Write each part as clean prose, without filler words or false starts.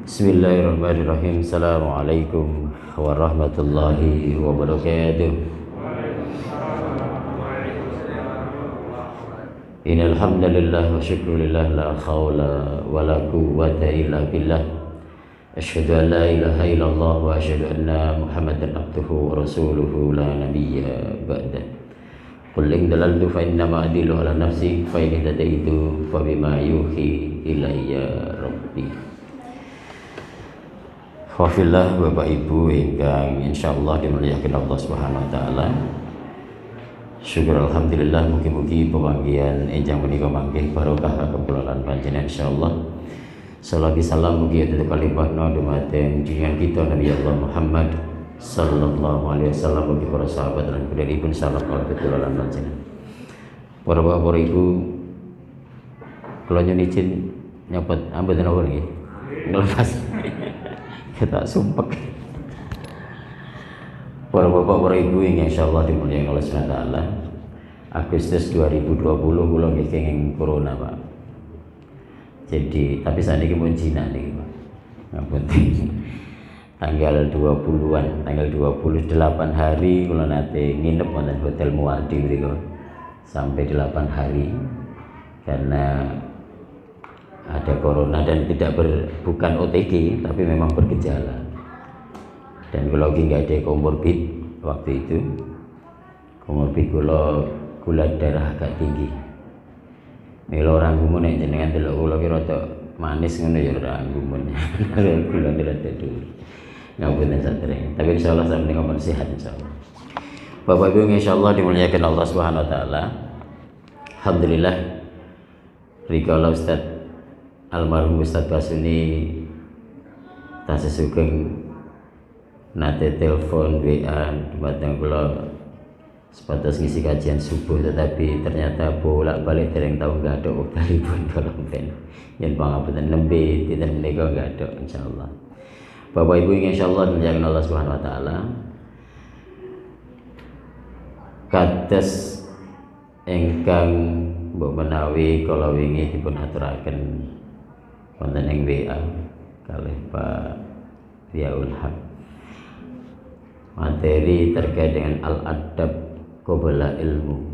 Bismillahirrahmanirrahim. Assalamualaikum warahmatullahi wabarakatuh. Innal hamdalillah wa syukrulillah la haula wala quwwata illa billah. Asyhadu an la ilaha illallah wa asyhadu anna Muhammadan abduhu wa rasuluhu la nabiyya ba'da. Qul in dalaltu fa innama adillu ala nafsi fa in hadaitu fa bima yuhi ilayya rabbi. Wafillah Bapak Ibu ingkang insyaallah dimuliakan Allah Subhanahu wa taala. Syukur alhamdulillah mugi-mugi pemanggihan enjang menika manggih barokah kepulauan panjenengan insyaallah. Salawat salam mugi tetep kalipahna dumateng junjungan kita Nabi Allah Muhammad sallallahu alaihi wasallam, mugi para sahabat lan pun salam kepulauan panjenengan. Para bapak para ibu, kula nyuwun izin nyopot ambetan apa niki? Ngelepas. Kita sumpek. Para bapak para ibu yang insyaallah dimuliakan Allah Subhanahu wa taala. Agustus 2020 kula nggih kenging corona, Pak. Jadi, tapi saniki mun Cina niki, Pak. Ngapunten. Tanggal 20-an, tanggal 28 hari kula nate nginep wonten Hotel Muadi mriku. Sampai 8 hari karena ada corona dan bukan OTG tapi memang bergejala, dan kalau nggak ada komorbid waktu itu. Komorbid gula darah agak tinggi. Milo orang gumun yang jenengan delok kula kira tok manis ngono ya ora gumun. Gula darah dulu ngapunten satring, tapi insyaallah sampeyan ngomong sehat insyaallah. Bapak Ibu insyaallah dimuliakan Allah Subhanahu wa taala. Alhamdulillah rikala Ustaz almarhum Ustaz Basuni tasih sugeng nate telepon WA dumateng kula sebatas ngisi kajian subuh, tetapi ternyata bolak-balik dereng tau nggak ada wektalipun kala mben yen pangapunten nembe dinten menika nggak ada insyaallah. Bapak Ibu insyaallah dimuliakan Allah Subhanahu wa taala. Kados ingkang mbok menawi kala wingi dipun aturaken wonten ing WA kalih Pak Riyaul Haq, materi terkait dengan al-adab qabla ilmu,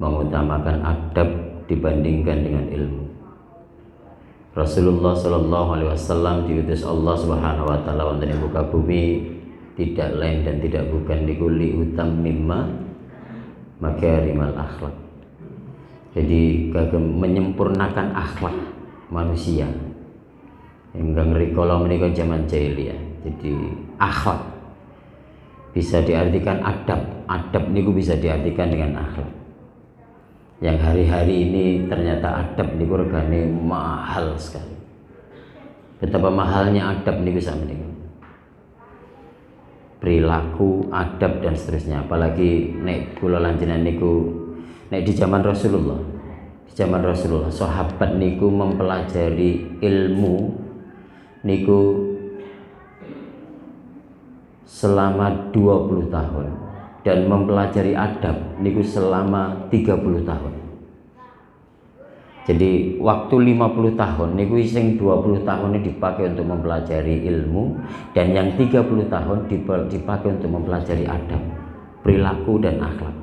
mengutamakan adab dibandingkan dengan ilmu. Rasulullah sallallahu alaihi wasallam diutus Allah Subhanahu wa taala wonten ing muka bumi tidak lain dan tidak bukan likuli utam mimma makarimal akhlak. Jadi kagem menyempurnakan akhlak manusia ingkang rikala menika zaman jahiliyah. Jadi akhlak bisa diartikan adab, adab niku bisa diartikan dengan akhlak. Yang hari-hari ini ternyata adab niku regane mahal sekali. Betapa mahalnya adab niku sakmenika. Perilaku, adab dan seterusnya. Apalagi nek kula lanjenan niku nek di zaman Rasulullah. Di zaman Rasulullah sahabat niku mempelajari ilmu niku selama 20 tahun dan mempelajari adab niku selama 30 tahun. Jadi waktu 50 tahun niku sing 20 tahun ini dipakai untuk mempelajari ilmu, dan yang 30 tahun dipakai untuk mempelajari adab, perilaku dan akhlak.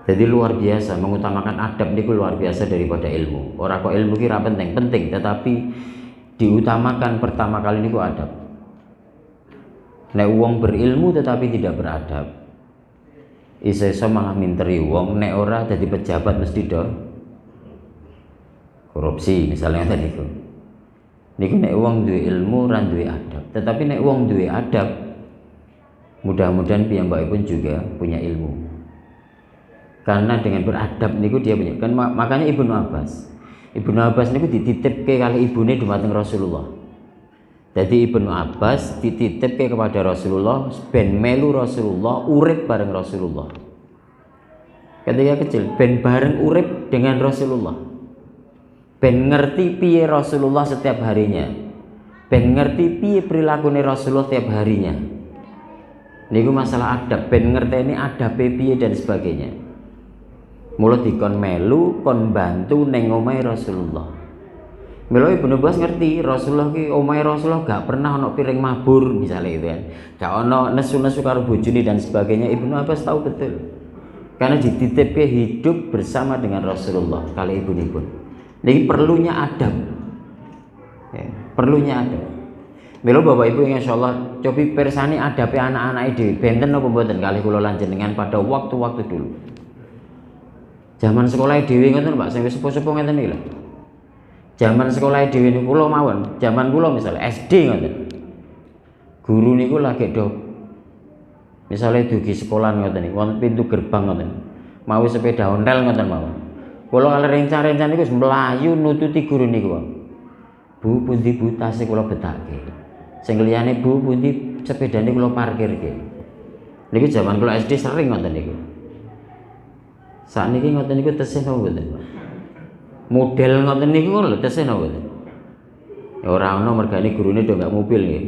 Jadi luar biasa, mengutamakan adab niku luar biasa daripada ilmu. Ora kok ilmu kira penting, tetapi diutamakan pertama kali niku adab. Nek wong berilmu tetapi tidak beradab, iso malah minteri wong, nek ora dadi pejabat mesti do korupsi misalnya tadi niku. Niku nek wong duwe ilmu ora duwe adab, tetapi nek wong duwe adab mudah-mudahan piyambakipun juga punya ilmu. Karena dengan beradab niku dia punya kan, makanya Ibnu Abbas niku dititipke kali ibune dumateng Rasulullah. Jadi Ibnu Abbas dititipke kepada Rasulullah ben melu Rasulullah, urip bareng Rasulullah. Ketika kecil ben bareng urip dengan Rasulullah. Ben ngerti piye Rasulullah setiap harinya. Ben ngerti piye prilakune Rasulullah setiap harinya. Niku masalah adab, ben ngerteni adabe piye dan sebagainya. Mula dikon melu kon bantu ning omahe Rasulullah. Mila Ibnu Abbas ngerti Rasulullah ki omahe Rasulullah gak pernah ana piring mabur misalnya itu kan. Gak ana nesu-nesu karo bojone dan sebagainya. Ibnu Abbas tahu betul. Karena dititipke hidup bersama dengan Rasulullah kali ibunipun. Niki perlunya adab. Ya, perlunya adab. Mila Bapak Ibu insyaallah cobi persani adabe anak-anak dhewe benten napa mboten kali kula lan jenengan pada waktu-waktu dulu. Zaman sekolah dhewe ngoten Pak, sing wis sepuh-sepuh ngeten iki lho. Zaman sekolah dhewe niku kula mawon, zaman kula misalnya SD ngoten. Guru niku lagi do misalnya dugi sekolah ngoten niku wonten pintu gerbang ngoten. Mawi sepeda ontel ngoten mawon. Kula kali rencan-rencan niku wis mlayu nututi guru niku. Bu pundi bu tase kula betake. Sing liyane bu pundi sepedane kula parkirke. Niki zaman kula SD sering ngoten niku. Sakniki ngoten niku tesih napa mboten, Pak? Model ngoten niku lho tesih napa mboten? Ya ora ono mergane gurune do gak mobil nggih.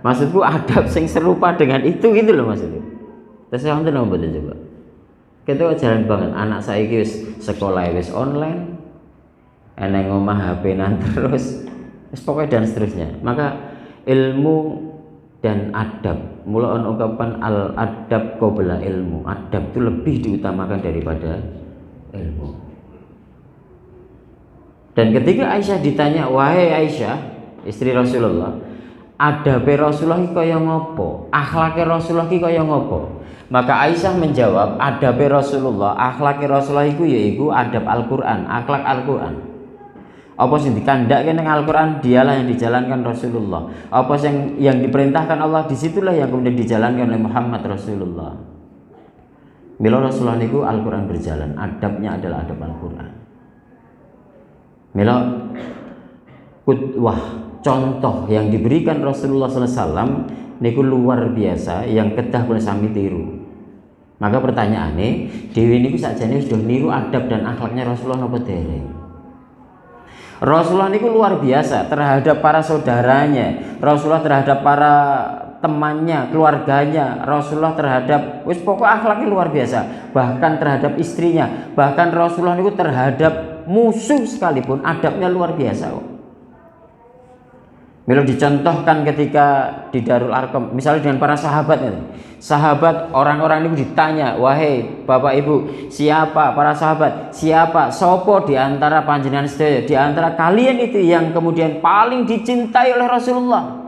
Maksudku adab sing serupa dengan itu gitu loh maksudku. Tesih wonten napa mboten coba? Kita jalan banget anak saiki wis sekolah wis online. Eneng omah HP-nan terus. Wis pokoke dan seterusnya. Maka ilmu dan adab, mula on ungkapan al adab qabla ilmu. Adab itu lebih diutamakan daripada ilmu. Dan ketika Aisyah ditanya, wahai Aisyah, istri Rasulullah, adabe Rasulullah ki kaya ngopo? Akhlake Rasulullah ki kaya ngopo? Maka Aisyah menjawab, adabe Rasulullah, akhlake Rasulullah iku yaiku adab Al-Qur'an, akhlak Al-Qur'an. Apa sing dikandhake ning Al-Qur'an dialah yang dijalankan Rasulullah. Apa yang diperintahkan Allah disitulah yang kemudian dijalankan oleh Muhammad Rasulullah. Mila Rasulullah niku Al-Qur'an berjalan, adabnya adalah adab Al-Qur'an. Mila wah contoh yang diberikan Rasulullah SAW niku luar biasa yang kedah kula sami tiru. Maka pertanyaannya, dewi niku sakjane sudah niru adab dan akhlaknya Rasulullah napa dereng? Rasulullah niku luar biasa terhadap para saudaranya, Rasulullah terhadap para temannya, keluarganya, Rasulullah terhadap wis pokok akhlaknya luar biasa, bahkan terhadap istrinya, bahkan Rasulullah niku terhadap musuh sekalipun adabnya luar biasa kok. Mila dicontohkan ketika di Darul Arqam, misalnya dengan para sahabat ini. Sahabat orang-orang ini ditanya, wahai Bapak Ibu, siapa para sahabat? Siapa? Sopo di antara panjenengan sedaya, di antara kalian itu yang kemudian paling dicintai oleh Rasulullah?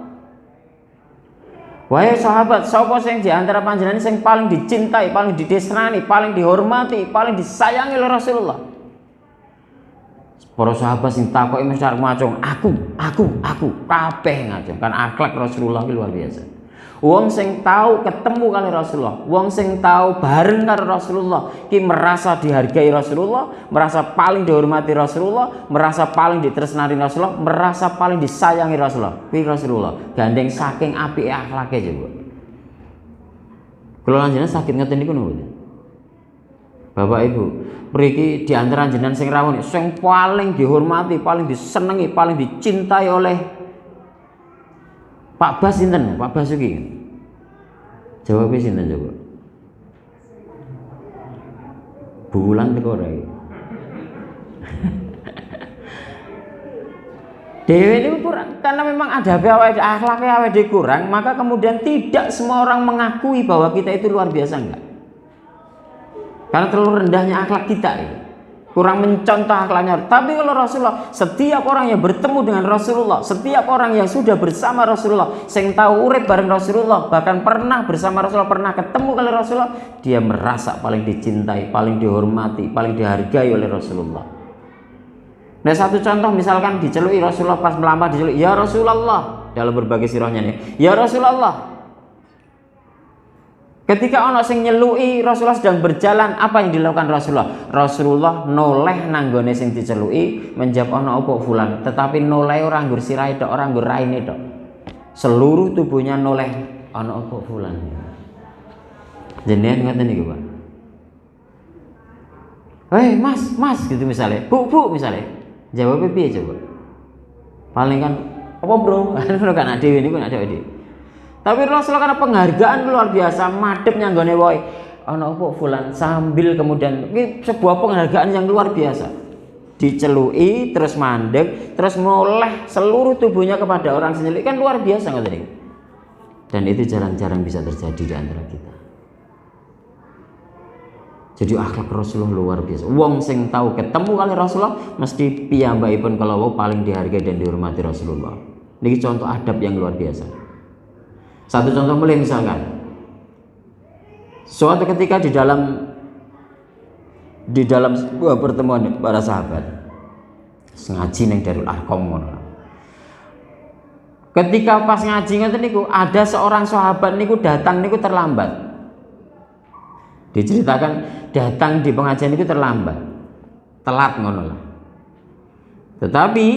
Wahai sahabat, sopo sing di antara panjenengan sing paling dicintai, paling didesrani, paling dihormati, paling disayangi oleh Rasulullah? Para sahabat sing takoki mesti arep ngacung, aku kabeh ngacung. Kan akhlak Rasulullah ki luar biasa. Wong sing tahu ketemu kali Rasulullah, wong sing tahu bareng karo Rasulullah ki merasa dihargai Rasulullah, merasa paling dihormati Rasulullah, merasa paling ditresnani Rasulullah, merasa paling disayangi Rasulullah. Kuwi Rasulullah gandeng saking apike akhlake coba. Kula lanjenengan sakit ngeten niku napa? Bapak Ibu, mriki di antara jenengan sing rawuh sing paling dihormati, paling disenengi, paling dicintai oleh Pak Bas sinten? Pak Basuki. Jawabnya sinten coba? Bulan teko ora iki. Dewe ini kurang, karena memang ada akhlaknya awake kurang, maka kemudian tidak semua orang mengakui bahwa kita itu luar biasa enggak. Karena terlalu rendahnya akhlak kita ini. Kurang mencontoh akhlaknya. Tapi kalau Rasulullah, setiap orang yang bertemu dengan Rasulullah, setiap orang yang sudah bersama Rasulullah, yang tahu urip bareng Rasulullah, bahkan pernah bersama Rasulullah, pernah ketemu kali Rasulullah, dia merasa paling dicintai, paling dihormati, paling dihargai oleh Rasulullah. Nah, satu contoh misalkan dicelui Rasulullah pas melamar, dicelui ya Rasulullah dalam berbagai sirahnya nih, ya Rasulullah. Ketika ono sing nyelui Rasulullah sedang berjalan, apa yang dilakukan Rasulullah? Rasulullah noleh nanggone sing dicelui, menjawab ono opo fulan, tetapi noleh ora nggur sirahe tok, ora nggur raine tok. Seluruh tubuhnya noleh ono opo fulan. Jenengan ngoten niku, Pak. Hei, Mas gitu misalnya. Bu misalnya. Jawabnya piye coba? Paling kan apa, Bro? Kan dhewe niku nek dhewe. Tapi Rasulullah karena penghargaan luar biasa, madhep nyanggone wae. ana apa fulan, sambil kemudian ini sebuah penghargaan yang luar biasa. Dicelui terus mandek, terus moleh seluruh tubuhnya kepada orang sendiri, kan luar biasa ngoten niku. Dan itu jarang-jarang bisa terjadi di antara kita. Jadi akhlak Rasulullah luar biasa. Wong sing tahu ketemu kali Rasulullah mesti piyambakipun kalau paling dihargai dan dihormati Rasulullah. Niki contoh adab yang luar biasa. Satu contoh mulai misalkan, suatu ketika di dalam sebuah pertemuan para sahabat ngaji neng Darul Arqam ngono. Ketika pas ngaji ngoten niku ada seorang sahabat niku datang niku terlambat. Diceritakan datang di pengajian itu terlambat, telat ngono lah. Tetapi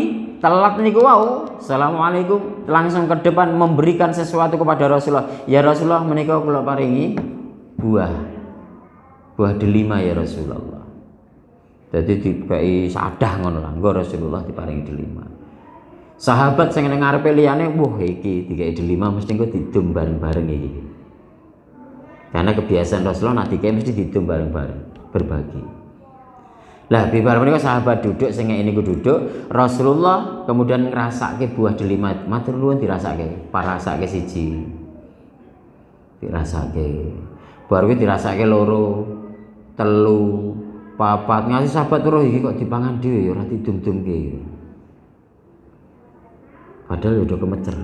telat niku wau, assalamualaikum, langsung ke depan memberikan sesuatu kepada Rasulullah. Ya Rasulullah, menika kula paringi buah delima ya Rasulullah. Jadi dikai sadah ngono lah, nggo Rasulullah diparingi delima. Sahabat sing ning ngarepe liyane, wah iki dikai delima mesti engko didum bareng-bareng iki. Karena kebiasaan Rasulullah nanti kayak mesti didum bareng-bareng, berbagi. Lah bibar menika sahabat duduk sing ini ku duduk, Rasulullah kemudian ngrasake buah delima, matur nuwun dirasake, parasake siji. Dirasake. Baru kuwi dirasake loro, telu, papat, ngasih sahabat roh iki kok dipangan dhewe ya ora didum-dumke. Padahal udah kemecer.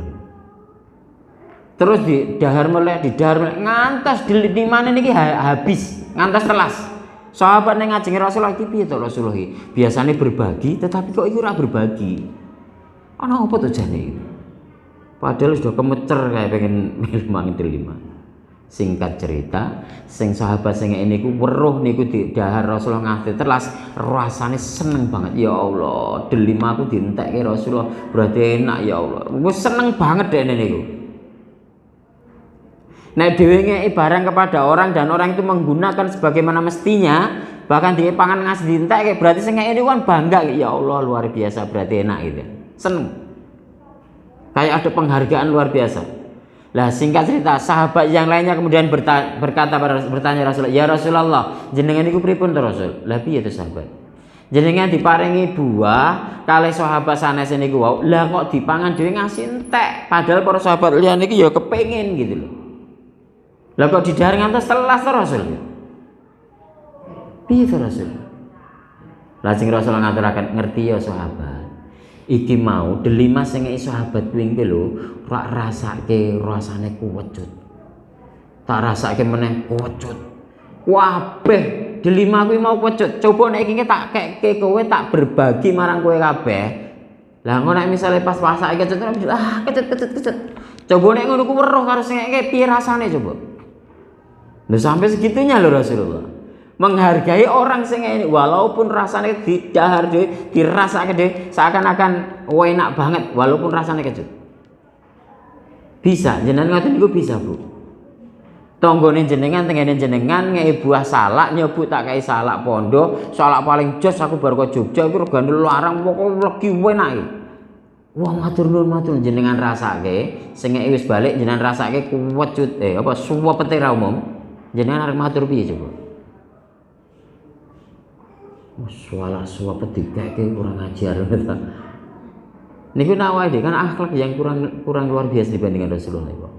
Terus di dahar melek ngantos di mana niki habis, ngantos telas. Sahabat ning ngajeng Rasulullah iki piye to Rasulullah iki? Biasane berbagi, tetapi kok iki ora berbagi. Ana apa to jane iki? Padahal sudah kemecer kayak pengen mangan delima. Singkat cerita, sing sahabat sing ini ku weruh niku di dahar Rasulullah nganti telas, rasane seneng banget. Ya Allah, delima aku dientekke Rasulullah, berarti enak ya Allah. Wis seneng banget dene niku. Nah dhewe ngeki barang kepada orang dan orang itu menggunakan sebagaimana mestinya, bahkan dia pangan ngasih dintek berarti sing ngeki kan bangga, ya Allah luar biasa, berarti enak gitu. Seneng. Kayak ada penghargaan luar biasa. Lah singkat cerita, sahabat yang lainnya kemudian bertanya Rasulullah, "Ya Rasulullah, jenengan niku pripun to Rasul?" Lah piye to sahabat? Jenengan diparingi buah kalih sahabat sanes niku wau, lah kok dipangan dhewe ngasih entek, padahal para sahabat liyane iki ya kepengin gitu loh. Lah kok didahar ngantos telas to Rasul? Piye to Rasul? Lajeng Rasul ngaturaken, "Ngerti ya sahabat. Iki mau delima sing ngeki sahabat kuwi lho, rak rasake rasane kuwecut. Tak rasake meneh kuwecut. Kabeh delima kuwi mau kuwecut. Coba nek iki tak kekke kowe tak berbagi marang kowe kabeh. Lah ngono nek misale pas pasake kecut, kecut. Coba nek ngono ku weruh karo sing ngeki piye rasane coba?" Lho sampai segitunya lho Rasulullah. Menghargai orang sing ini walaupun rasanya didahar dhewe, dirasake dhewe seakan-akan enak banget walaupun rasanya kecut. Bisa, jenengan ngoten niku bisa, Bu. Tanggane jenengan tengene jenengan ngeki buah salak nyebut tak kei salak pondok, salak paling jos aku baru ke Jogja iku regane larang pokok legi enake. Wah matur nuwun jenengan rasake, sing ngeki wis balik jenengan rasake kuwecut suwepete ra umum. Jenengan arep matur piye coba? Suwepet dikeke kurang ajar. Niku nawai kan akhlak yang kurang luar biasa dibandingkan Rasulullah.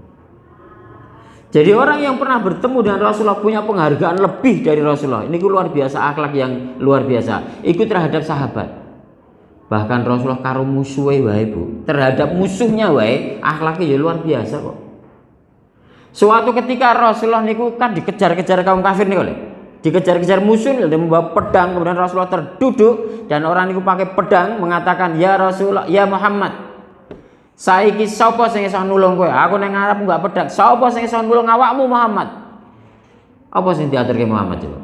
Jadi orang yang pernah bertemu dengan Rasulullah punya penghargaan lebih dari Rasulullah. Ini luar biasa, akhlak yang luar biasa. Ikut terhadap sahabat. Bahkan Rasulullah karo musuhe wae, Bu. Terhadap musuhnya wae akhlaknya ya luar biasa kok. Suatu ketika Rasulullah niku kan dikejar-kejar kaum kafir niku lho. Dikejar-kejar musuh dia membawa pedang, kemudian Rasulullah terduduk dan orang niku pakai pedang mengatakan, "Ya Rasulullah, ya Muhammad. Saiki sapa sing iso nulung kowe? Aku ning ngarep enggak pedang. Sapa sing iso nulung awakmu Muhammad?" Apa sing diaturke Muhammad coba?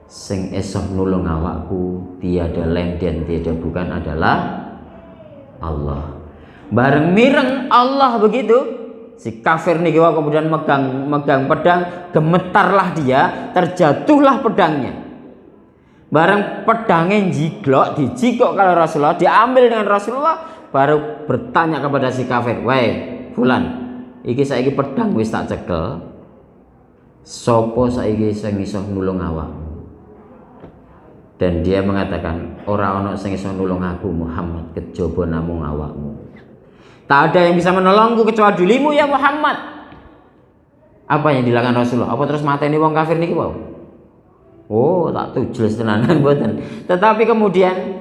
Sing iso nulung awakku tiada lain dan tiada bukan adalah Allah. Bareng mireng Allah begitu. Si kafir niki kemudian megang pedang, gemetarlah dia, terjatuhlah pedangnya. Bareng pedangnya jiglok, dijikok kalau Rasulullah, diambil dengan Rasulullah, baru bertanya kepada si kafir, "Wei, fulan, iki saiki pedang wis tak cekel. Sopo saiki sing iso nulung awakmu? Dan dia mengatakan, ora ono sing iso nulung aku Muhammad kejaba namung awakmu. Tak ada yang bisa menolongku kecuali dirimu ya Muhammad. Apa yang dilakukan Rasulullah? Apa terus mateni wong kafir niki wae? Oh, tak tujul tenanan mboten. Tetapi kemudian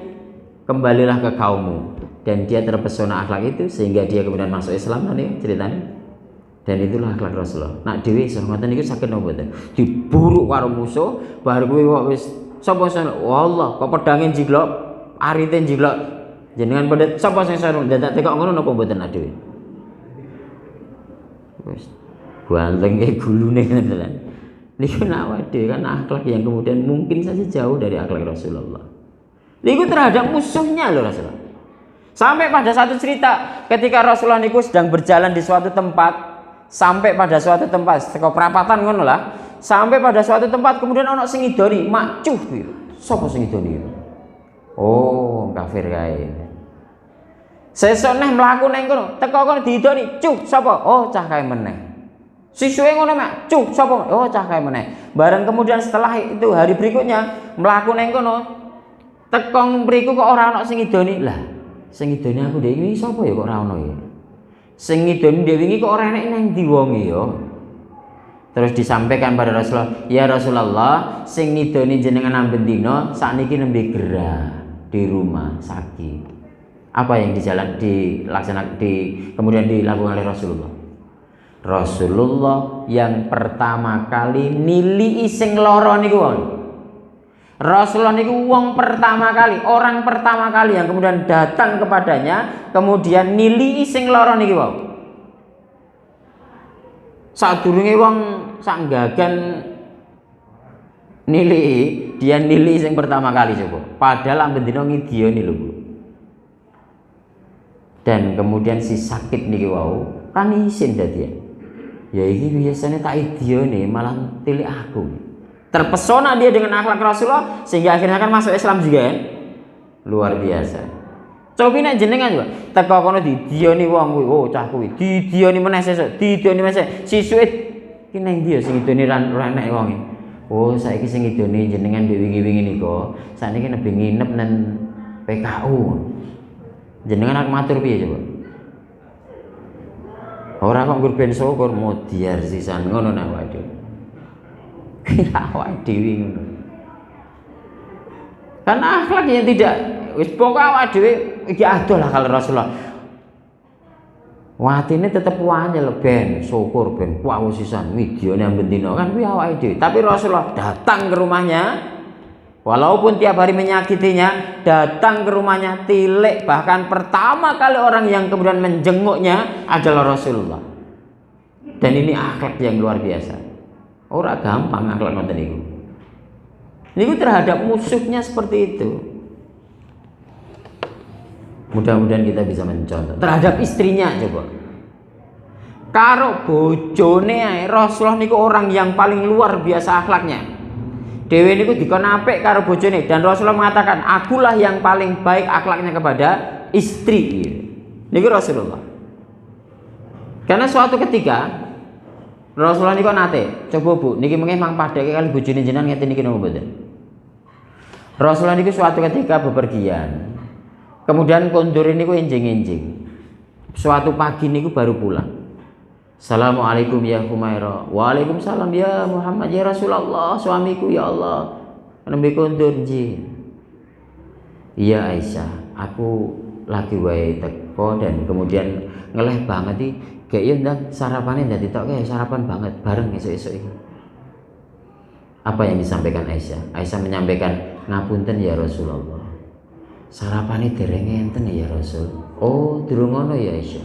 kembalilah ke kaummu, dan dia terpesona akhlak itu sehingga dia kemudian masuk Islam nih ceritanya. Dan itulah akhlak Rasulullah. Nak dhewe iso ngoten niku saged napa mboten? Diburu karo musuh, bar kuwi kok wis sapa sing Allah kok pedange jiglok, arite jiglok. Jenengan pada sapa sing sarung dadak tekok ngono napa mboten dhewe? Wis ganteng ke gulune ngoten. Niku nak dhewe kan akhlak yang kemudian mungkin saja jauh dari akhlak Rasulullah. Niku terhadap musuhnya loh Rasulullah. Sampai pada satu cerita ketika Rasulullah niku sedang berjalan di suatu tempat, sampai pada suatu tempat teko perapatan ngono lah, sampai pada suatu tempat kemudian ana sing ngidoni macuh piye. Sapa sing ngidoni? Oh, kafir kae. Sesuk neh mlaku nang kono, teko kono diidoni, "Cuh, sapa?" Oh, cah kae meneh. Sisuke ngono mak, "Cuh, sapa?" Oh, cah kae meneh. Bareng kemudian setelah itu hari berikutnya mlaku nang kono, teko mriku kok ora ana sing ngidoni. Lah, sing ngidoni aku dhek iki sapa ya kok ora ana ya? Sing ngidoni dhewe iki kok ora enek nang ndi wonge ya. Terus disampaikan pada Rasulullah, "Ya Rasulullah, sing ngidoni jenengan amben dina sakniki nembe gerah di rumah sakit." Apa yang kemudian dilakukan oleh Rasulullah? Rasulullah yang pertama kali nilii sing lara niku wong. Rasulullah niku wong pertama kali, orang pertama kali yang kemudian datang kepadanya, kemudian nilii sing lara niki wae. Sadurunge wong sak gagan nilii, dia nilii sing pertama kali coba. Padahal amben dina ngidioni lho, Bu. Dan kemudian si sakit niki wae kan isin dadi. Ya iki biasanya tak idione malah tilik aku. Terpesona dia dengan akhlak Rasulullah sehingga akhirnya kan masuk Islam juga ya. Luar biasa. Coba nek jenengan juga teko kono didioni wong kuwi, oh cah kuwi didioni meneh sesuk, didioni meneh sisuke ki nang ndi ya sing ngidoni ra enek wonge. Oh saiki sing ngidoni jenengan dhewe wingi-wingi nika, sakniki nembe nginep nang PKU. Jenengan arep matur piye coba? Ora kok nggur ben syukur modiar sisan ngono nek waduh. Kira awak dhewe ngono. Kan akhlak yang tidak wis pokoke awak dhewe iki adoh lah kalau Rasulullah. Watine tetep wanyel ben syukur ben kuwi sisan widyane amben dina kan kuwi awake dhewe. Tapi Rasulullah datang ke rumahnya walaupun tiap hari menyakitinya, datang ke rumahnya tilik, bahkan pertama kali orang yang kemudian menjenguknya adalah Rasulullah. Dan ini akhlak yang luar biasa. Ora gampang akhlak ngoten niku. Niku terhadap musuhnya seperti itu. Mudah-mudahan kita bisa mencontoh. Terhadap istrinya coba. Karo bojone ae Rasulullah niku orang yang paling luar biasa akhlaknya. Dewi niku dikon apik karo bojone dan Rasulullah mengatakan, "Akulah yang paling baik akhlaknya kepada istri." Niku Rasulullah. Karena suatu ketika Rasulullah niku nate, coba Bu, niki mengke mang padhake kali bojone jenengan ngeten niki napa mboten? Rasulullah niku suatu ketika bepergian. Kemudian kondur niku enjing-enjing. Suatu pagi niku baru pulang. Assalamualaikum ya Humairah. Waalaikumsalam ya Muhammad ya Rasulullah, suamiku ya Allah. Nembe kondur nggih. Iya Aisyah, aku lagi wae teko dan kemudian ngeleh banget iki. Kayak yo ndang sarapane ndak ditokke sarapan banget bareng esuk-esuk iki. Apa yang disampaikan Aisyah? Aisyah menyampaikan, "Ngapunten ya Rasulullah. Sarapane dereng enten ya Rasul." Oh, durung ngono ya Aisyah.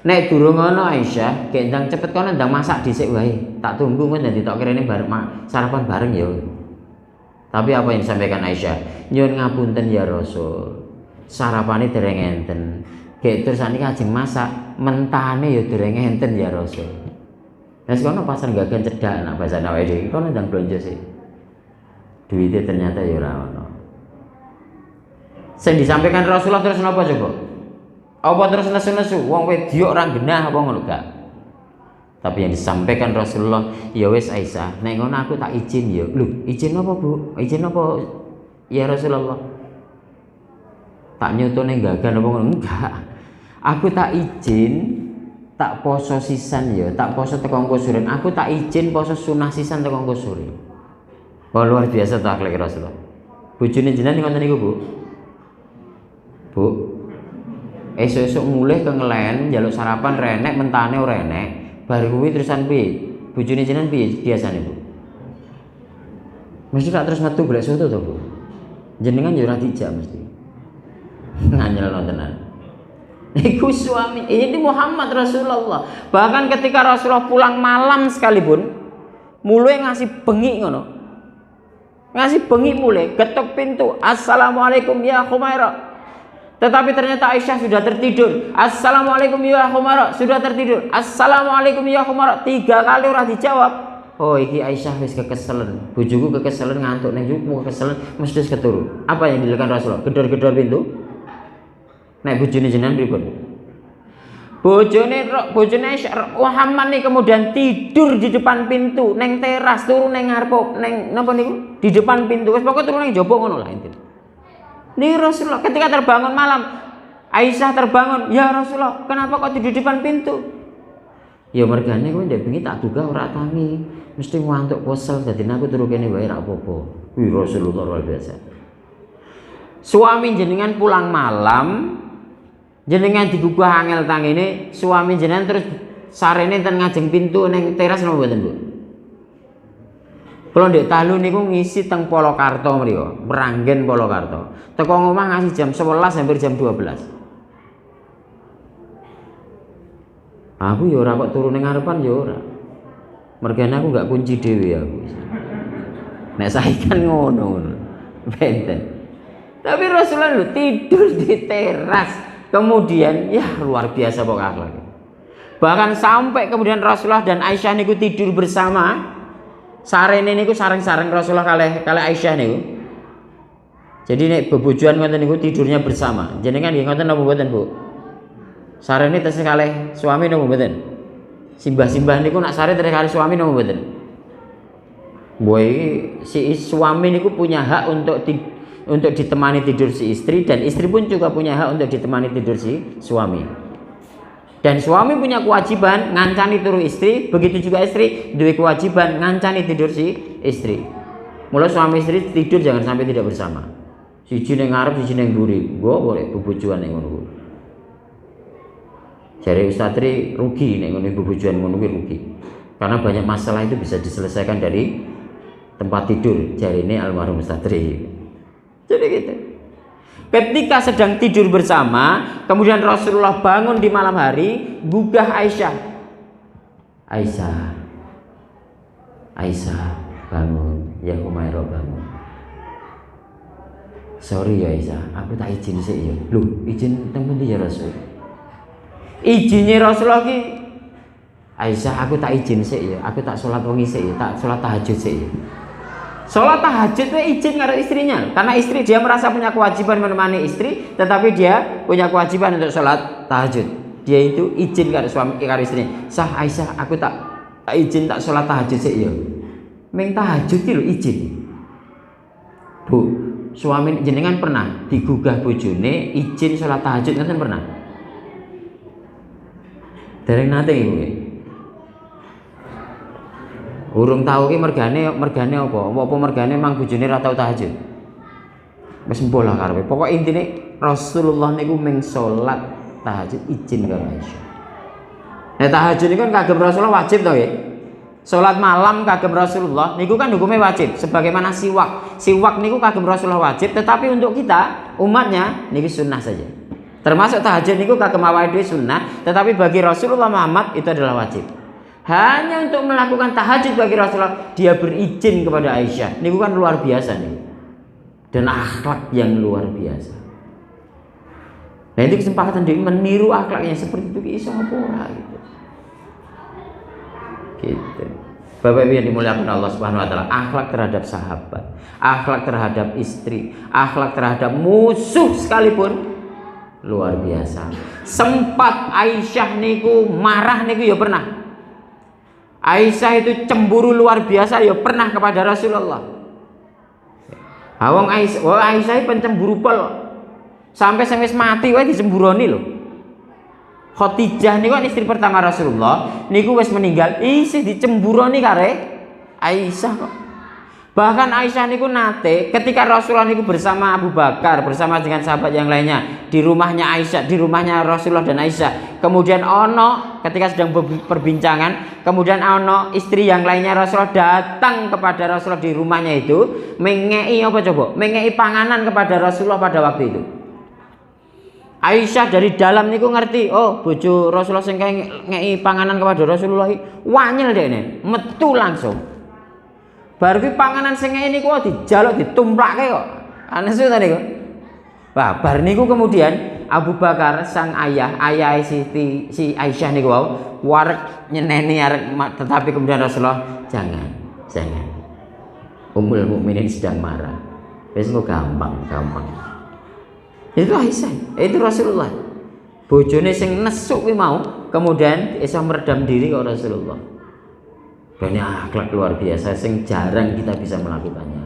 Nek durung ngono Aisyah, gek ndang cepet kono ndang masak dhisik wae. Tak tunggu men dadi tok kene bareng sarapan bareng ya. Tapi apa yang disampaikan Aisyah? Nyuwun ngapunten ya Rasul. Sarapane dereng enten. Gek terus sakniki ajeng masak, mentane ya dereng enten ya Rasul. Lah sekono pasar gagan cedak nak bahasa awake dhewe. Kono ndang blonjo sih. Duitnya ternyata ya ora ono. Sing disampaikan Rasulullah terus napa coba? Apa terus nesu-nesu wong wedok ora genah apa ngono gak? Tapi yang disampaikan Rasulullah, ya wes Aisyah, nek ngono aku tak izin ya. Lho, izin apa Bu? Izin apa ya Rasulullah? Tak nyutune gagan apa ngono? Enggak. Aku tak izin tak poso sisan ya, tak poso teko engko sore. Aku tak izin poso sunah sisan teko engko sore. Wah, luar biasa tak akhlak Rasulullah. Bojone jenengan ngoten niku, Bu. Bu. Esuk-esuk mulih ke ngelen njaluk sarapan renek mentane ora enek. Bar kuwi terusan piye? Bojone jenengan piye biasane, Bu? Mesti tak terus metu golek soto to, Bu? Jenengan yo ora dijak mesti. Nganyelno tenan. Iku suami, ini Muhammad Rasulullah. Bahkan ketika Rasulullah pulang malam sekalipun, mulai ngasih bengi ngono. Ngasih bengi mulai, ketuk pintu, "Assalamualaikum ya Humairah." Tetapi ternyata Aisyah sudah tertidur. "Assalamualaikum ya Humairah," sudah tertidur. "Assalamualaikum ya Humairah," 3 kali ora dijawab. Oh, iki Aisyah wis kekeselen. Bojoku kekeselen ngantuk ning juku kekeselen mesti wis keturu. Apa yang dilakukan Rasulullah? Gedor-gedor pintu. Nek bojone jenengan pripun? Bojone Aisyah Muhammad nih kemudian tidur di depan pintu, neng teras, turu neng ngarep, neng napa niku? Di depan pintu. Wis pokoke turu neng jaba ngono lah intine. Nih Rasulullah ketika terbangun malam, Aisyah terbangun, "Ya Rasulullah, kenapa kok tidur di depan pintu?" Ya mergane kowe ndek bengi tak duga ora tangi, mesti ngantuk posel dadi aku turu kene wae ra apa-apa. Wih Rasulullah luar biasa. Suami jenengan pulang malam, jenengan digugah angel tangine, suami jenengan terus sarene ten ngajeng pintu ning teras napa mboten, Bu? Kalau ndek talu niku ngisi teng Polokarto mriku, Meranggen Polokarto. Teko ngomah ngasih jam 11 hampir jam 12. Aku ya ora kok turu ning ngarepan ya ora. Mergane aku gak kunci dhewe aku. Nek saiki kan ngono. Benten. Tapi Rasulullah lu tidur di teras. Kemudian ya luar biasa pokok akhlak. Bahkan sampai kemudian Rasulullah dan Aisyah niku tidur bersama. Sarene niku sareng-sareng Rasulullah kalih Aisyah niku. Jadi nek bebojoan ngoten niku tidurnya bersama. Jenengan nggih ngoten napa mboten, Bu? Sarene tesih kalih suami napa mboten? Simbah-simbah niku nak sare tesih kalih suami napa mboten? Boy si suami niku punya hak untuk ditemani tidur si istri, dan istri pun juga punya hak untuk ditemani tidur si suami. Dan suami punya kewajiban ngancani turu istri, begitu juga istri duwe kewajiban ngancani tidur si istri. Mula suami istri tidur jangan sampai tidak bersama. Siji ning ngarep, siji ning mburi. Nggo boleh bebojoan ning ngono. Jare Ustaz Tri rugi nek ngono bebojoan ngono kuwi rugi. Karena banyak masalah itu bisa diselesaikan dari tempat tidur, jarine almarhum Ustaz Tri. Jadi gitu. Ketika sedang tidur bersama, kemudian Rasulullah bangun di malam hari, gugah Aisyah. Aisyah, bangun. Ya Humairah bangun. Sorry ya Aisyah, aku tak izin sih ya. Loh, izin teng pundi ya Rasul? Izinnya Rasulullah ki, Aisyah aku tak izin sih ya. Aku tak sholat wengi sih ya, tak sholat tahajud sih ya. Sholat tahajud itu izin karo istrinya, karena istri dia merasa punya kewajiban menemani istri, tetapi dia punya kewajiban untuk sholat tahajud. Dia itu izin karo suami karo istrinya. Sah Aisyah, aku tak izin tak sholat tahajud sih ya. Meng tahajud itu izin. Bu, suami jenengan pernah digugah bojone izin sholat tahajud ngoten pernah? Dereng nate ibu. Urung tahu ki mergane apa? Apa mergane mang bojone ora tau tahajud. Wis empul lah karepe. Pokok intine Rasulullah niku ming salat tahajud izin karo Aisyah. Nah tahajud niku kan kagem Rasulullah wajib to nggih. Salat malam kagem Rasulullah niku kan hukumnya wajib sebagaimana siwak. Siwak niku kagem Rasulullah wajib, tetapi untuk kita umatnya niku sunnah saja. Termasuk tahajud niku kagem awake dhewe sunnah, tetapi bagi Rasulullah Muhammad itu adalah wajib. Hanya untuk melakukan tahajud bagi Rasulullah dia berizin kepada Aisyah. Ini bukan luar biasa nih, dan akhlak yang luar biasa. Nah itu kesempatan dia meniru akhlaknya seperti itu iso apa ora gitu. Gitu. Bapak Ibu yang dimuliakan Allah Subhanahu wa taala, akhlak terhadap sahabat, akhlak terhadap istri, akhlak terhadap musuh sekalipun luar biasa. Sempat Aisyah niku marah niku ya pernah. Aisyah itu cemburu luar biasa ya pernah kepada Rasulullah. Wong Aisyah pencemburu pol. Sampai wis mati wae dicemburoni lho. Khadijah niku istri pertama Rasulullah niku wis meninggal isih dicemburoni kare Aisyah kok. Bahkan Aisyah niku nate ketika Rasulullah niku bersama Abu Bakar bersama dengan sahabat yang lainnya di rumahnya Aisyah, di rumahnya Rasulullah dan Aisyah. Kemudian ono ketika sedang perbincangan, kemudian ono istri yang lainnya Rasulullah datang kepada Rasulullah di rumahnya itu, mengei apa coba? Mengei panganan kepada Rasulullah pada waktu itu. Aisyah dari dalam niku ngerti, oh bojo Rasulullah sing ngei panganan kepada Rasulullah, wanyel dekne, metu langsung. Baru ki panganan sing ngene niku dijaluk ditumplake kok. Anesu tadi kok. Wah, bar niku kemudian Abu Bakar sang ayah si Aisyah niku wau warek nyeneni arek tetapi kemudian Rasulullah jangan. Ummul Mukminin sedang marah. Wis kok gampang. Itu Aisyah, itu Rasulullah. Bojone sing nesuk kuwi mau kemudian iso meredam diri kok Rasulullah. Banyak akhlak luar biasa sing jarang kita bisa melakukannya.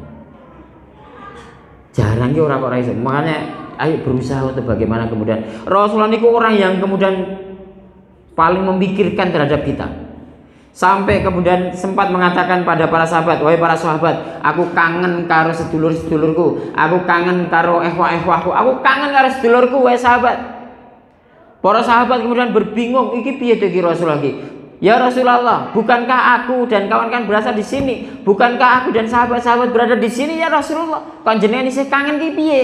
Jarang ki ora kok iso. Makanya ayo berusaha untuk bagaimana kemudian Rasulullah niku orang yang kemudian paling memikirkan terhadap kita. Sampai kemudian sempat mengatakan pada para sahabat, wahai para sahabat, aku kangen karo sedulur-sedulurku, aku kangen karo ikhwah-ikhwahku, aku kangen karo sedulurku, wahai sahabat. Para sahabat kemudian berbingung, iki piye to iki Rasulullah iki? Ya Rasulullah, bukankah aku dan kawan-kawan berasal di sini? Bukankah aku dan sahabat-sahabat berada di sini ya Rasulullah? Kon jenengan isih kangen ki piye?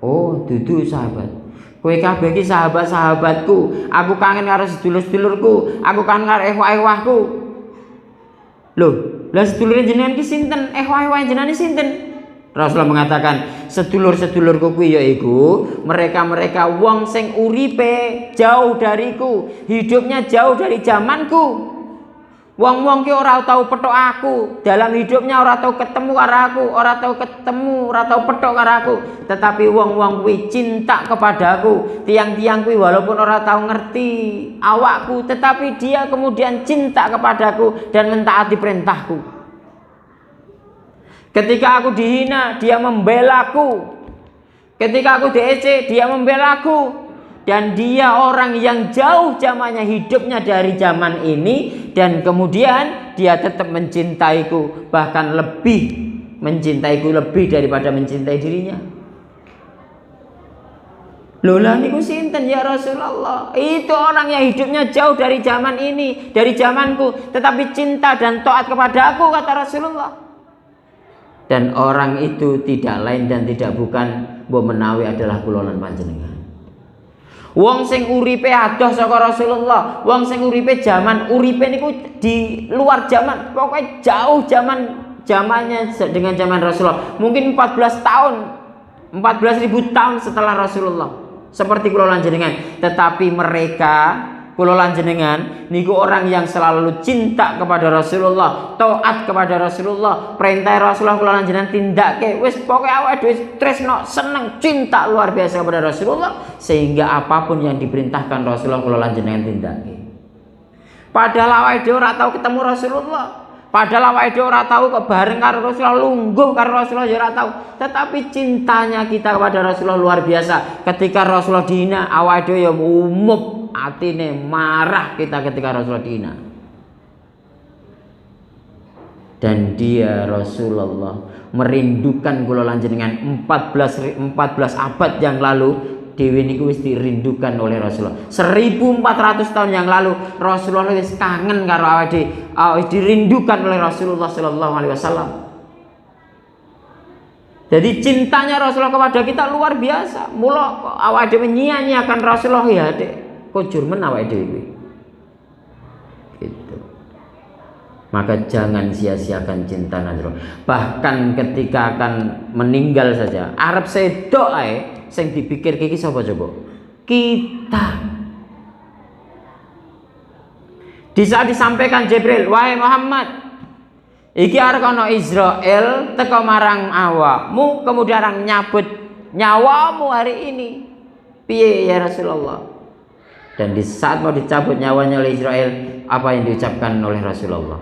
Oh, dudu sahabat. Kowe kabeh iki sahabat-sahabatku. Aku kangen karo sedulur-sedulurku, aku kangen karo ikhwah-ikhwahku. Loh, lah sedulure jenengan ki sinten? Ikhwah-ikhwah jenengan sinten? Rasulullah mengatakan sedulur-sedulurku kuwi yaiku mereka-mereka wong sing uripe jauh dariku, hidupnya jauh dari zamanku. Wong-wong ki ora tau petok aku, dalam hidupnya ora tau ketemu karo aku, ora tau petok karo aku, tetapi wong-wong kuwi cinta kepadaku. Tiang-tiang kuwi walaupun ora tau ngerti awakku, tetapi dia kemudian cinta kepadaku dan mentaati perintahku. Ketika aku dihina, dia membelaku. Ketika aku diece, dia membelaku. Dan dia orang yang jauh zamannya hidupnya dari zaman ini. Dan kemudian dia tetap mencintaiku. Bahkan lebih mencintaiku lebih daripada mencintai dirinya. Lola niku sinten ya Rasulullah? Itu orang yang hidupnya jauh dari zaman ini, dari zamanku. Tetapi cinta dan taat kepada aku, kata Rasulullah. Dan orang itu tidak lain dan tidak bukan mbok menawi adalah kula lan panjenengan. Wong sing uripe adoh saka Rasulullah, wong sing uripe zaman uripe niku di luar zaman, pokoknya jauh zamannya dengan zaman Rasulullah. Mungkin 14 tahun, 14.000 tahun setelah Rasulullah. Seperti kula lan jenengan, tetapi mereka kula lan jenengan niku orang yang selalu cinta kepada Rasulullah, taat kepada Rasulullah, perintah Rasulullah kula lan jenengan tindake. Wis pokoke awake dhewe tresno, seneng, cinta luar biasa kepada Rasulullah sehingga apapun yang diperintahkan Rasulullah kula lan jenengan tindake. Padahal awake dhewe ora tau ketemu Rasulullah. Padahal awake dhewe ora tau kok bareng karo Rasulullah, lungguh karo Rasulullah ya ora tau. Tetapi cintanya kita kepada Rasulullah luar biasa. Ketika Rasulullah dihina, awake dhewe ya umup atine marah kita ketika Rasulullah dihina. Dan dia Rasulullah merindukan kula lan jenengan 14 abad yang lalu. Dewi niku wis dirindukan oleh Rasulullah. 1400 tahun yang lalu Rasulullah wis kangen karo awake dhewe, dirindukan oleh Rasulullah sallallahu alaihi wasallam. Jadi cintanya Rasulullah kepada kita luar biasa. Mula awake dhewe nyanyiakan Rasulullah ya, Dek. Kok jurmen awake dhewe. Gitu. Maka jangan sia-siakan cinta Rasulullah. Bahkan ketika akan meninggal saja, arep sedok ae sing dipikir iki sapa coba? Kita. Di saat disampaikan Jibril, wahai Muhammad, iki arep ana Israel teka marang awakmu kemudian nyabut nyawamu hari ini. Piye ya Rasulullah? Dan di saat mau dicabut nyawanya oleh Israel, apa yang diucapkan oleh Rasulullah?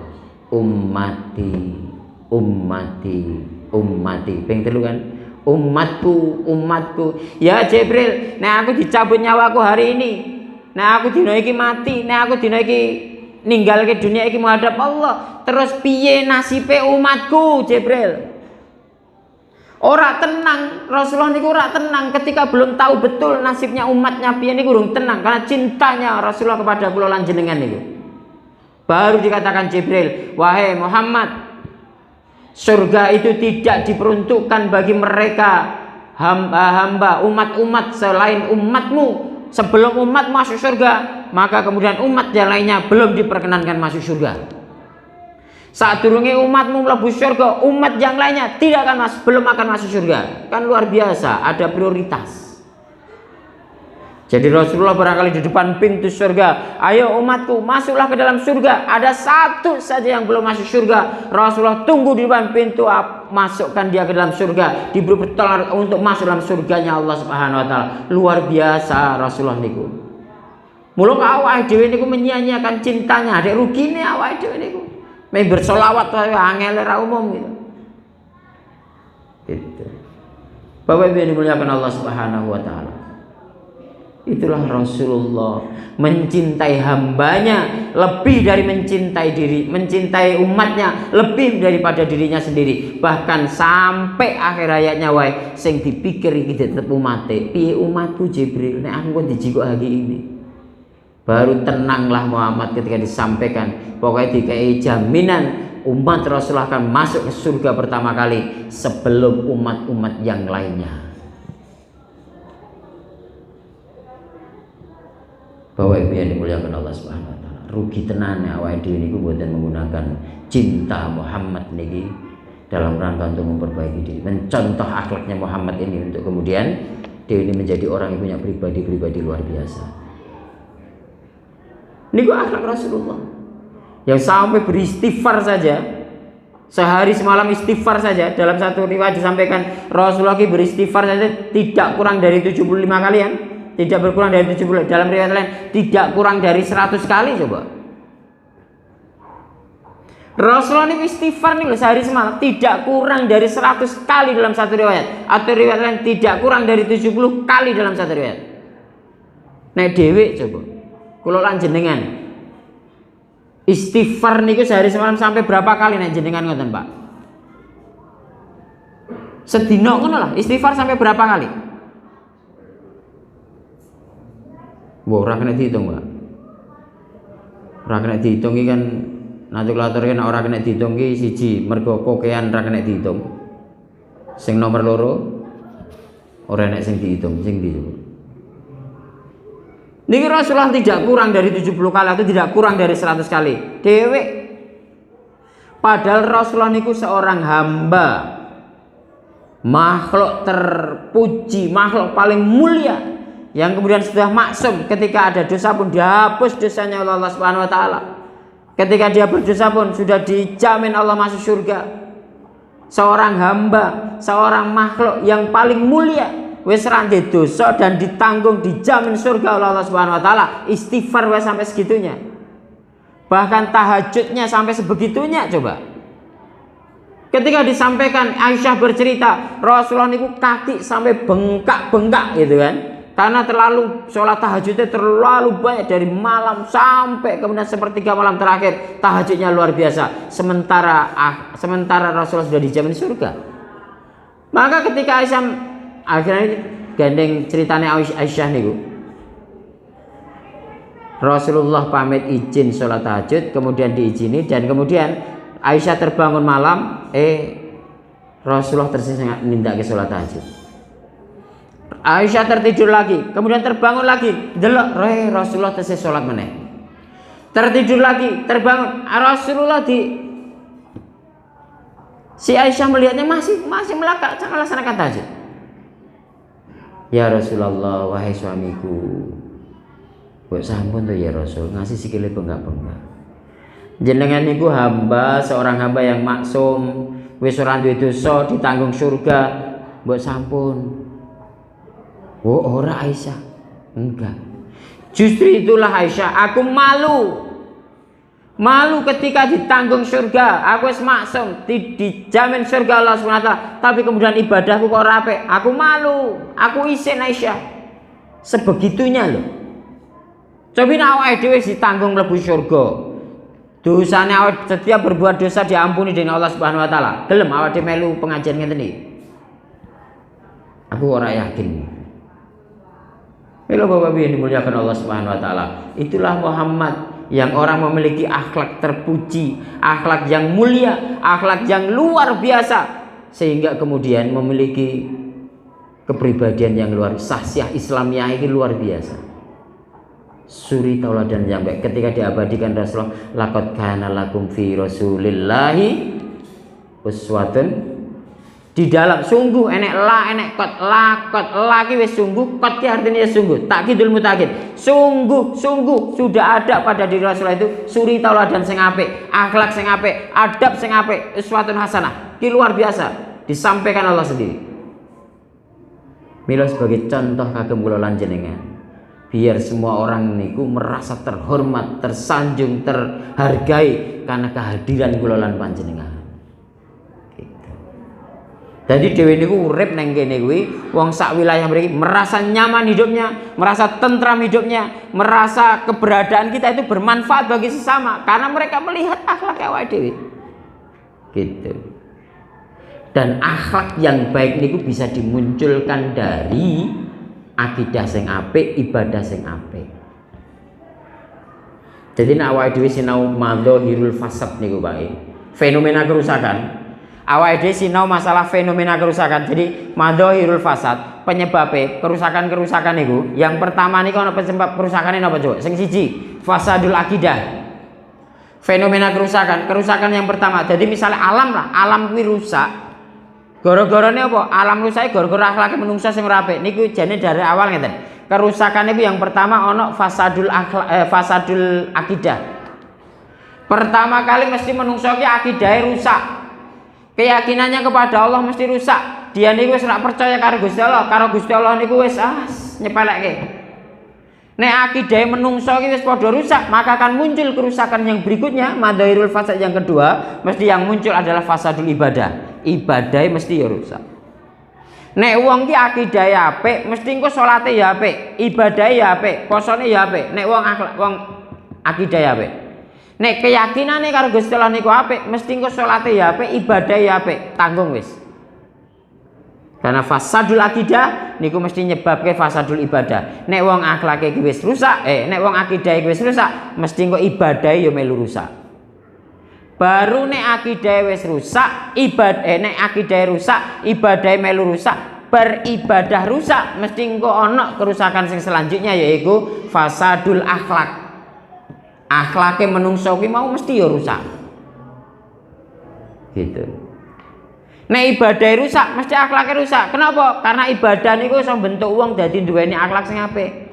Ummati, ummati, ummati. Ping telu kan? Umatku, umatku. Ya Jibril, nek aku dicabut nyawaku hari ini, nek aku dina iki mati, nek aku dina iki ninggal ke dunia iki menghadap Allah, terus piye nasibe umatku Jibril? Ora tenang, Rasulullah niku ora tenang ketika belum tahu betul nasibnya umatnya piye niku urung tenang karena cintanya Rasulullah kepada kula lan jenengan niku. Baru dikatakan Jibril, wahai Muhammad, surga itu tidak diperuntukkan bagi mereka hamba umat-umat selain umatmu. Sebelum umat masuk surga, maka kemudian umat yang lainnya belum diperkenankan masuk surga. Saat durunge umatmu mlebu surga, umat yang lainnya belum akan masuk surga. Kan luar biasa, ada prioritas. Jadi Rasulullah barangkali di depan pintu surga, ayo umatku masuklah ke dalam surga. Ada satu saja yang belum masuk surga, Rasulullah tunggu di depan pintu, masukkan dia ke dalam surga, diberi pertolongan untuk masuk dalam surganya Allah Subhanahu wa taala. Luar biasa Rasulullah niku. Mula awake dhewe niku menyia-nyiakan cintanya, adek rugine awake dhewe niku. Meh bersolawat wae angel ora umum gitu. Gitu. Bapak Ibu yang dimuliakan Allah Subhanahu wa taala. Itulah Rasulullah mencintai hambanya lebih dari mencintai umatnya lebih daripada dirinya sendiri. Bahkan sampai akhir hayatnya wae sing dipikir iki tetep umate. Piye umatku Jibril nek aku kok dijikok hari ini. Baru tenanglah Muhammad ketika disampaikan pokoknya dikai jaminan umat Rasulullah akan masuk ke surga pertama kali sebelum umat-umat yang lainnya. Bapak Ibu yang dimuliakan Allah Subhanahu wa taala, rugi tenan awake dhewe niku mboten menggunakan cinta Muhammad niki dalam rangka untuk memperbaiki diri, mencontoh akhlaknya Muhammad ini untuk kemudian dia ini menjadi orang yang punya pribadi luar biasa. Niku akhlak Rasulullah yang sampai beristighfar saja, sehari semalam istighfar saja. Dalam satu riwayat disampaikan Rasulullah beristighfar saja tidak kurang dari 75 kalian. Tidak berkurang dari 70. Dalam riwayat lain tidak kurang dari 100 kali coba. Rasulullah ini istighfar nih sehari semalam tidak kurang dari 100 kali dalam satu riwayat. Atau riwayat lain tidak kurang dari 70 kali dalam satu riwayat. Nek dhewe coba. Kula lan jenengan istighfar niku sehari semalam sampai berapa kali nek jenengan ngoten, Pak? Sedina ngono lah, istighfar sampai berapa kali? Wah, ora kena dihitung, Pak. Ora kena dihitung iki kan nomenklatur kan ora kena dihitung iki siji mergo kokean ora kena dihitung. Sing nomor loro ora enek sing dihitung, sing ndi? Niki Rasulullah tidak kurang dari 70 kali atau tidak kurang dari 100 kali. Dewek. Padahal Rasulullah niku seorang hamba. Makhluk terpuji, makhluk paling mulia. Yang kemudian sudah maksum ketika ada dosa pun dihapus dosanya oleh Allah Subhanahu wa taala. Ketika dia berdosa pun sudah dijamin Allah masuk surga. Seorang hamba, seorang makhluk yang paling mulia wis ra ndek dosa dan ditanggung dijamin surga oleh Allah Subhanahu wa taala. Istighfar wis sampai segitunya. Bahkan tahajudnya sampai sebegitunya coba. Ketika disampaikan Aisyah bercerita, Rasulullah niku kaki sampai bengkak-bengkak gitu kan. Karena terlalu sholat tahajudnya terlalu banyak dari malam sampai kemudian sepertiga malam terakhir tahajudnya luar biasa. Sementara Rasulullah sudah dijamin surga. Maka ketika Aisyah akhirnya gandeng ceritanya Aisyah niku, Rasulullah pamit izin sholat tahajud, kemudian diizini dan kemudian Aisyah terbangun malam, Rasulullah tersisa minta ke sholat tahajud. Aisyah tertidur lagi, kemudian terbangun lagi, delok Rasulullah tesih sholat meneh. Tertidur lagi, terbangun, Rasulullah si Aisyah melihatnya masih melakak, jangan laksanakan tahajud. Ya Rasulullah, wahai suamiku, buat sampun tuh ya Rasul, ngasih sikile bengkak-bengkak. Jenengan niku hamba, seorang hamba yang maksum, wis ora duwe dosa, ditanggung surga, buat sampun. Oh ora Aisyah, enggak. Justru itulah Aisyah, aku malu Malu ketika ditanggung surga, aku wis maksum, dijamin surga Allah SWT, tapi kemudian ibadahku kok rapi, aku malu, aku isin Aisyah. Sebegitunya loh. Coba awake dhewe ditanggung mlebu surga. Dosane awake setiap berbuat dosa diampuni dengan Allah Subhanahu wa taala. Gelem awake dhewe melu pengajian ngeten iki. Aku ora yakin. Mila Bapak Ibu yang dimuliakan Allah Subhanahu wa taala. Itulah Muhammad yang orang memiliki akhlak terpuji, akhlak yang mulia, akhlak yang luar biasa, sehingga kemudian memiliki kepribadian yang luar sahsiah Islamiyah ini luar biasa. Suri tauladan yang baik ketika diabadikan Rasulullah, laqad kana lakum fi rasulillahi uswatun. Di dalam sungguh enek la enek kot lakot lagi wis sungguh kot ki artinya sungguh takkidul mutakid sungguh sudah ada pada diri Rasulullah itu suri tauladan sing apik, akhlak sing apik, adab sing apik, uswatun hasanah ki luar biasa disampaikan Allah sendiri. Mila sebagai contoh kagem kula lan jenengan biar semua orang niku merasa terhormat, tersanjung, terhargai karena kehadiran kula lan panjenengan. Jadi dhewe niku urip nang kene kuwi wong sak wilayah mriki merasa nyaman hidupnya, merasa tentram hidupnya, merasa keberadaan kita itu bermanfaat bagi sesama karena mereka melihat akhlak awake dhewe. Gitu. Dan akhlak yang baik niku bisa dimunculkan dari akidah sing apik, ibadah sing apik. Jadi nek awake dhewe sinau madzahirul fasad niku Pak, fenomena kerusakan. Awake dhewe sinau masalah fenomena kerusakan. Jadi madzahirul fasad, penyebabnya kerusakan-kerusakan niku. Yang pertama niku ana penyebab kerusakane napa coba? Sing siji, fasadul akidah. Fenomena kerusakan yang pertama. Jadi misalnya alam kuwi rusak. Gara-garane apa? Alam rusak gara-gara akhlake menungsa sing ora apik. Niku jane dari awal ngeten. Kerusakan niku yang pertama ana fasadul akidah. Pertama kali mesti menungsa ki akidahe rusak. Keyakinannya kepada Allah mesti rusak. Dia niku wis ora percaya karo Gusti Allah, karo Gusti Allah niku wis nyepelekke. Nek akidahe menungso iki wis padha rusak, maka akan muncul kerusakan yang berikutnya, madzahirul fasad yang kedua, mesti yang muncul adalah fasadul ibadah. Ibadahe mesti ya rusak. Nek wong ki akidahe apik, mesti engko salate ya apik, ibadahe ya apik, posone ya apik. Nek wong akidahe apik. Nek keyakinane karo Gusti Allah niku apik, mesti engko salate ya apik, ibadah ya apik, tanggung wis. Karena fasadul akidah niku mesti nyebabke fasadul ibadah. Nek wong akhlake iki wis rusak, nek wong akidahe iki wis rusak, mesti engko ibadahe ya melu rusak. Baru nek akidahe wis rusak, nek akidahe rusak, ibadahe melu rusak, beribadah rusak, mesti engko ana kerusakan sing selanjutnya yaiku fasadul akhlak. Akhlake menungso ki mau mesti ya rusak. Gitu. Nek ibadah rusak, mesti akhlake rusak. Kenapa? Karena ibadah niku iso bentuk wong dadi duweni akhlak sing apik.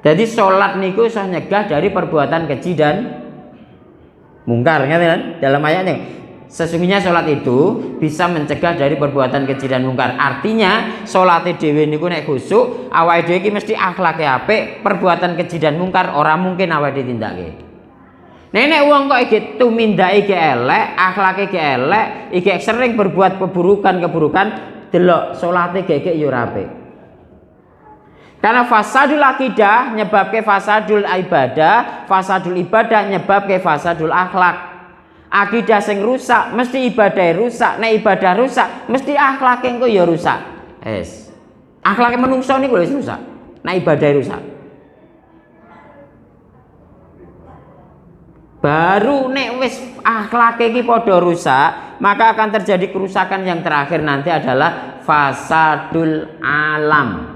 Jadi salat niku iso nyegah dari perbuatan keji dan mungkar, ngerti kan? Dalam ayatnya sesungguhnya sholat itu bisa mencegah dari perbuatan keji dan mungkar. Artinya sholat dhewe niku nek khusuk, awake dhewe iki mesti akhlake apik, perbuatan keji dan mungkar ora mungkin awake dhewe tindake. Nek wong kok iki tumindake iki elek, akhlake iki elek, iki sering berbuat keburukan, delok salate gegek ya ora apik. Karena fasadul akidah nyebabke fasadul ibadah, fasadul ibadah nyebabke fasadul akhlak. Akidah sing rusak mesti ibadah rusak, nek ibadah rusak mesti akhlake engko ya rusak. Akhlake menungso niku wis rusak, nek ibadah rusak. Baru nek wis akhlake iki padha rusak, maka akan terjadi kerusakan yang terakhir nanti adalah fasadul alam.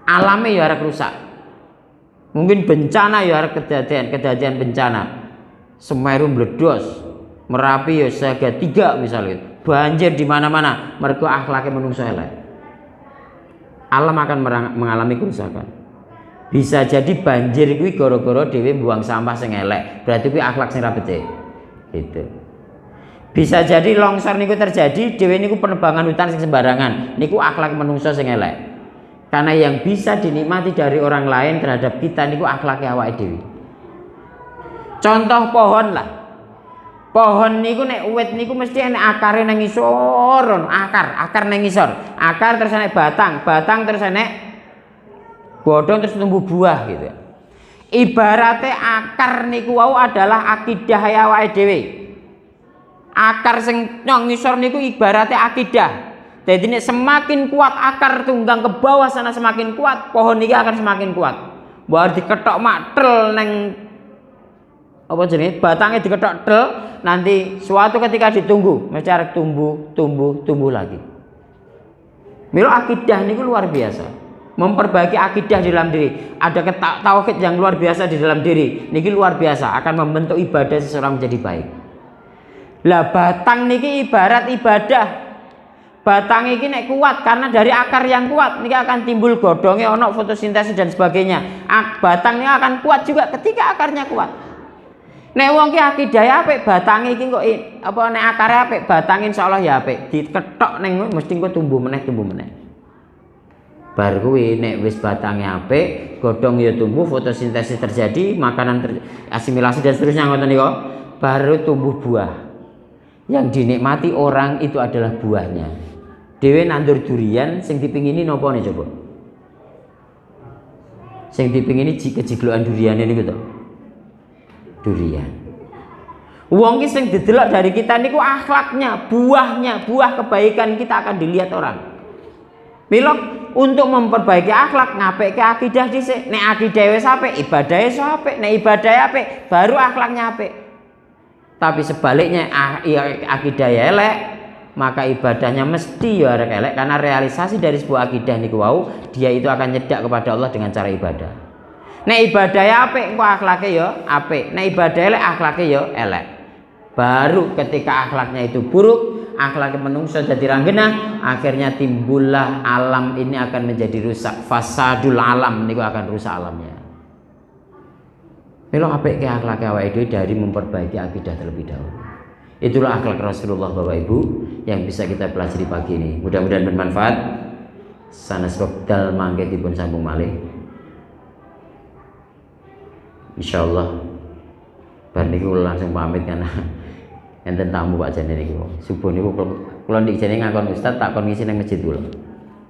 Alame ya arep rusak. Mungkin bencana ya arep kejadian bencana. Semeru meledos, Merapi ya siaga 3 misalnya, banjir di mana-mana, mergo akhlake menungso elek. Alam akan mengalami kerusakan. Bisa jadi banjir kuwi gara-gara dhewe buang sampah sing elek, berarti kuwi akhlak sing ra becik. Gitu. Bisa jadi longsor niku terjadi, dhewe niku penebangan hutan sing sembarangan, niku akhlak menungso sing elek. Karena yang bisa dinikmati dari orang lain terhadap kita niku akhlake awake dhewe. Contoh pohon lah. Pohon niku nek uwit niku mesti enek akare nang ngisor, akar nang ngisor. Akar terus enek batang terus enek bodong terus tumbuh buah gitu. Ibaratnya akar niku wau adalah akidah awake dhewe. Akar sing nang ngisor niku ibaratnya akidah. Jadi nek semakin kuat akar tunggang ke bawah sana semakin kuat, pohon niki akan semakin kuat. Bar diketok matrel neng apa jenenge batangnya diketok tel, nanti suatu ketika ditunggu mesti arep tumbuh lagi. Milo akidah niku luar biasa. Memperbaiki akidah di dalam diri. Ada tauhid yang luar biasa di dalam diri. Niki luar biasa akan membentuk ibadah seseorang menjadi baik. Lah batang niki ibarat ibadah. Batang iki nek kuat karena dari akar yang kuat niki akan timbul godhonge ono fotosintesis dan sebagainya. Batangnya akan kuat juga ketika akarnya kuat. Nek wong ki akidahe apik, batange iki kok apa nek akare apik, batange insyaallah ya apik. Diketok ning mesti engko tumbuh meneh. Bar kuwi nek wis batange apik, godhong ya tumbuh, fotosintesis terjadi, makanan asimilasi dan seterusnya ngoten niku, baru tumbuh buah. Yang dinikmati orang itu adalah buahnya. Dhewe nandur durian sing dipingini napa nih coba? Sing dipingini kejiglokan duriane niku to. Durian. Wong ki sing didelok dari kita niku akhlaknya, buah kebaikan kita akan dilihat orang. Mila untuk memperbaiki akhlak ngapekke akidah dhisik. Nek akidah wis apik, ibadahe iso apik. Nek ibadahe apik, baru akhlaknya apik. Tapi sebaliknya akidah ya elek, maka ibadahnya mesti ya elek karena realisasi dari sebuah akidah niku wau, dia itu akan nyedak kepada Allah dengan cara ibadah. Nek ibadahe apik engko akhlake ya apik. Nek ibadahe elek akhlake ya elek. Baru ketika akhlaknya itu buruk, akhlaknya menungso jadi ranggenah, akhirnya timbullah alam ini akan menjadi rusak. Fasadul alam niku akan rusak alamnya. Mila apik ke akhlake awake dhewe dari memperbaiki akidah terlebih dahulu. Itulah akhlak Rasulullah Bapak Ibu yang bisa kita pelajari pagi ini. Mudah-mudahan bermanfaat. Sanes wekdal mangke dipun sambung malih. Insyaallah bar niku langsung pamit karena enten tamu Pak Jane niku. Subuh niku kula ndik jane ngakon ustaz tak kon ngisi nang masjid kula.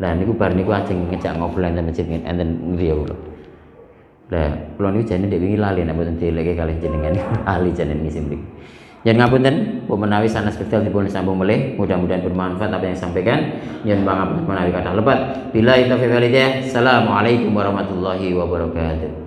Lah niku bar niku ajeng ngejak ngobrol enten masjid enten ngriya kula. Lah kula niku jane ndek wingi lali nek mboten dieleke kalih jenengan ahli jane ngisi mriki. Yen ngapunten, pun menawi sanes betul dipun sambung melih, mudah-mudahan bermanfaat apa yang disampaikan. Yen pangapunten menawi kathah lebat. Billahi taufiq wal hidayah. Assalamualaikum warahmatullahi wabarakatuh.